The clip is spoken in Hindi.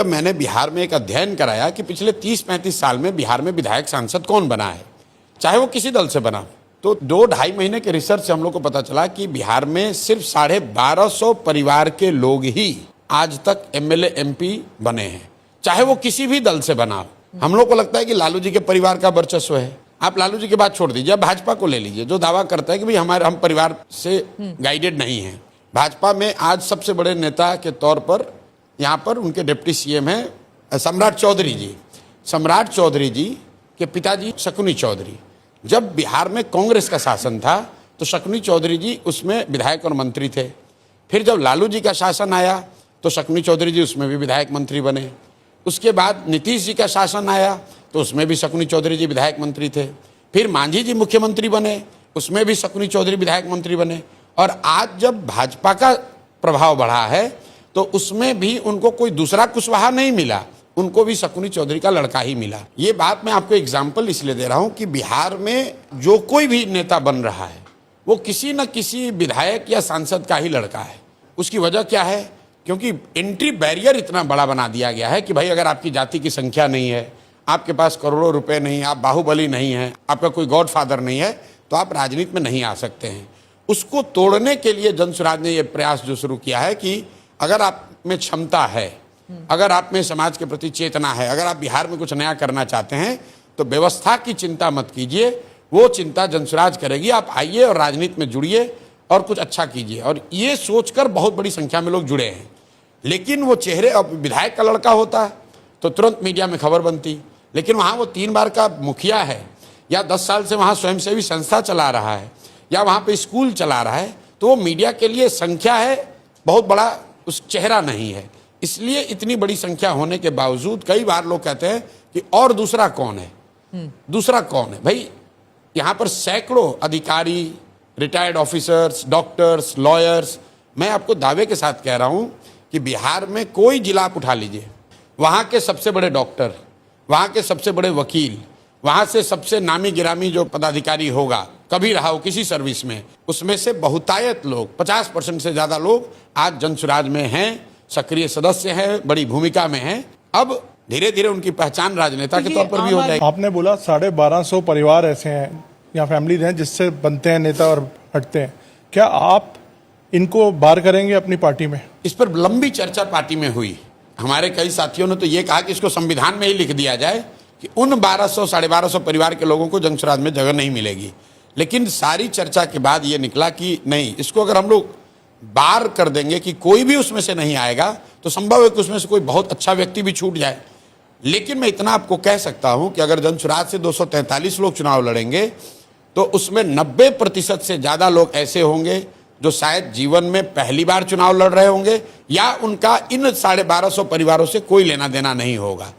जब मैंने बिहार में एक अध्ययन कराया कि पिछले 30-35 साल में बिहार में विधायक सांसद कौन बना है, चाहे वो किसी दल से बना, तो 2-2.5 महीने के रिसर्च से हम लोग को पता चला कि बिहार में सिर्फ 1250 परिवार के लोग ही आज तक एमएलए एमपी बने हैं, चाहे वो किसी भी दल से बना हो। हम लोग को लगता है कि लालू जी के परिवार का वर्चस्व है। आप लालू जी की बात छोड़ दीजिए, भाजपा को ले लीजिए, जो दावा करता है कि भाई हम परिवार से गाइडेड नहीं हैं। भाजपा में आज सबसे बड़े नेता के तौर पर यहाँ पर उनके डिप्टी सीएम हैं सम्राट चौधरी जी। सम्राट चौधरी जी के पिताजी शकुनी चौधरी। जब बिहार में कांग्रेस का शासन था तो शकुनी चौधरी जी उसमें विधायक और मंत्री थे। फिर जब लालू जी का शासन आया तो शकुनी चौधरी जी उसमें भी विधायक मंत्री बने। उसके बाद नीतीश जी का शासन आया तो उसमें भी शकुनी चौधरी जी विधायक मंत्री थे। फिर मांझी जी मुख्यमंत्री बने, उसमें भी शकुनी चौधरी विधायक मंत्री बने। और आज जब भाजपा का प्रभाव बढ़ा है तो उसमें भी उनको कोई दूसरा कुशवाहा नहीं मिला, उनको भी शकुनी चौधरी का लड़का ही मिला। ये बात मैं आपको एग्जाम्पल इसलिए दे रहा हूं कि बिहार में जो कोई भी नेता बन रहा है वो किसी न किसी विधायक या सांसद का ही लड़का है। उसकी वजह क्या है? क्योंकि एंट्री बैरियर इतना बड़ा बना दिया गया है कि भाई अगर आपकी जाति की संख्या नहीं है, आपके पास करोड़ों रुपए नहीं, आप बाहुबली नहीं है, आपका कोई गॉडफादर नहीं है, तो आप राजनीति में नहीं आ सकते हैं। उसको तोड़ने के लिए जनसुराज ने यह प्रयास जो शुरू किया है कि अगर आप में क्षमता है, अगर आप में समाज के प्रति चेतना है, अगर आप बिहार में कुछ नया करना चाहते हैं तो व्यवस्था की चिंता मत कीजिए, वो चिंता जनसुराज करेगी। आप आइए और राजनीति में जुड़िए और कुछ अच्छा कीजिए। और ये सोचकर बहुत बड़ी संख्या में लोग जुड़े हैं। लेकिन वो चेहरे, अब विधायक का लड़का होता तो तुरंत मीडिया में खबर बनती, लेकिन वहाँ वो 3 बार का मुखिया है या 10 साल से वहाँ स्वयंसेवी संस्था चला रहा है या वहाँ पे स्कूल चला रहा है, तो वो मीडिया के लिए संख्या है, बहुत बड़ा उस चेहरा नहीं है। इसलिए इतनी बड़ी संख्या होने के बावजूद कई बार लोग कहते हैं कि और दूसरा कौन है, दूसरा कौन है। भाई यहाँ पर सैकड़ों अधिकारी, रिटायर्ड ऑफिसर्स, डॉक्टर्स, लॉयर्स, मैं आपको दावे के साथ कह रहा हूँ कि बिहार में कोई जिला आप उठा लीजिए, वहाँ के सबसे बड़े डॉक्टर, वहाँ के सबसे बड़े वकील, वहाँ से सबसे नामी गिरामी जो पदाधिकारी होगा, कभी रहा हो किसी सर्विस में, उसमें से बहुतायत लोग, 50% से ज़्यादा लोग आज जनसुराज में हैं, सक्रिय सदस्य हैं, बड़ी भूमिका में हैं। अब धीरे धीरे उनकी पहचान राजनेता के तौर पर भी हो जाएगी। आपने बोला 1250 परिवार ऐसे हैं या फैमिलीज हैं जिससे बनते हैं नेता और हटते हैं। क्या आप इनको बाहर करेंगे अपनी पार्टी में? इस पर लंबी चर्चा पार्टी में हुई। हमारे कई साथियों ने तो ये कहा कि इसको संविधान में ही लिख दिया जाए कि उन 1200-1250 परिवार के लोगों को जनसुराज में जगह नहीं मिलेगी। लेकिन सारी चर्चा के बाद ये निकला कि नहीं, इसको अगर हम लोग बार कर देंगे कि कोई भी उसमें से नहीं आएगा तो संभव है कि उसमें से कोई बहुत अच्छा व्यक्ति भी छूट जाए। लेकिन मैं इतना आपको कह सकता हूं कि अगर जनसुराज से 243 लोग चुनाव लड़ेंगे तो उसमें 90% से ज़्यादा लोग ऐसे होंगे जो शायद जीवन में पहली बार चुनाव लड़ रहे होंगे या उनका इन 1250 परिवारों से कोई लेना देना नहीं होगा।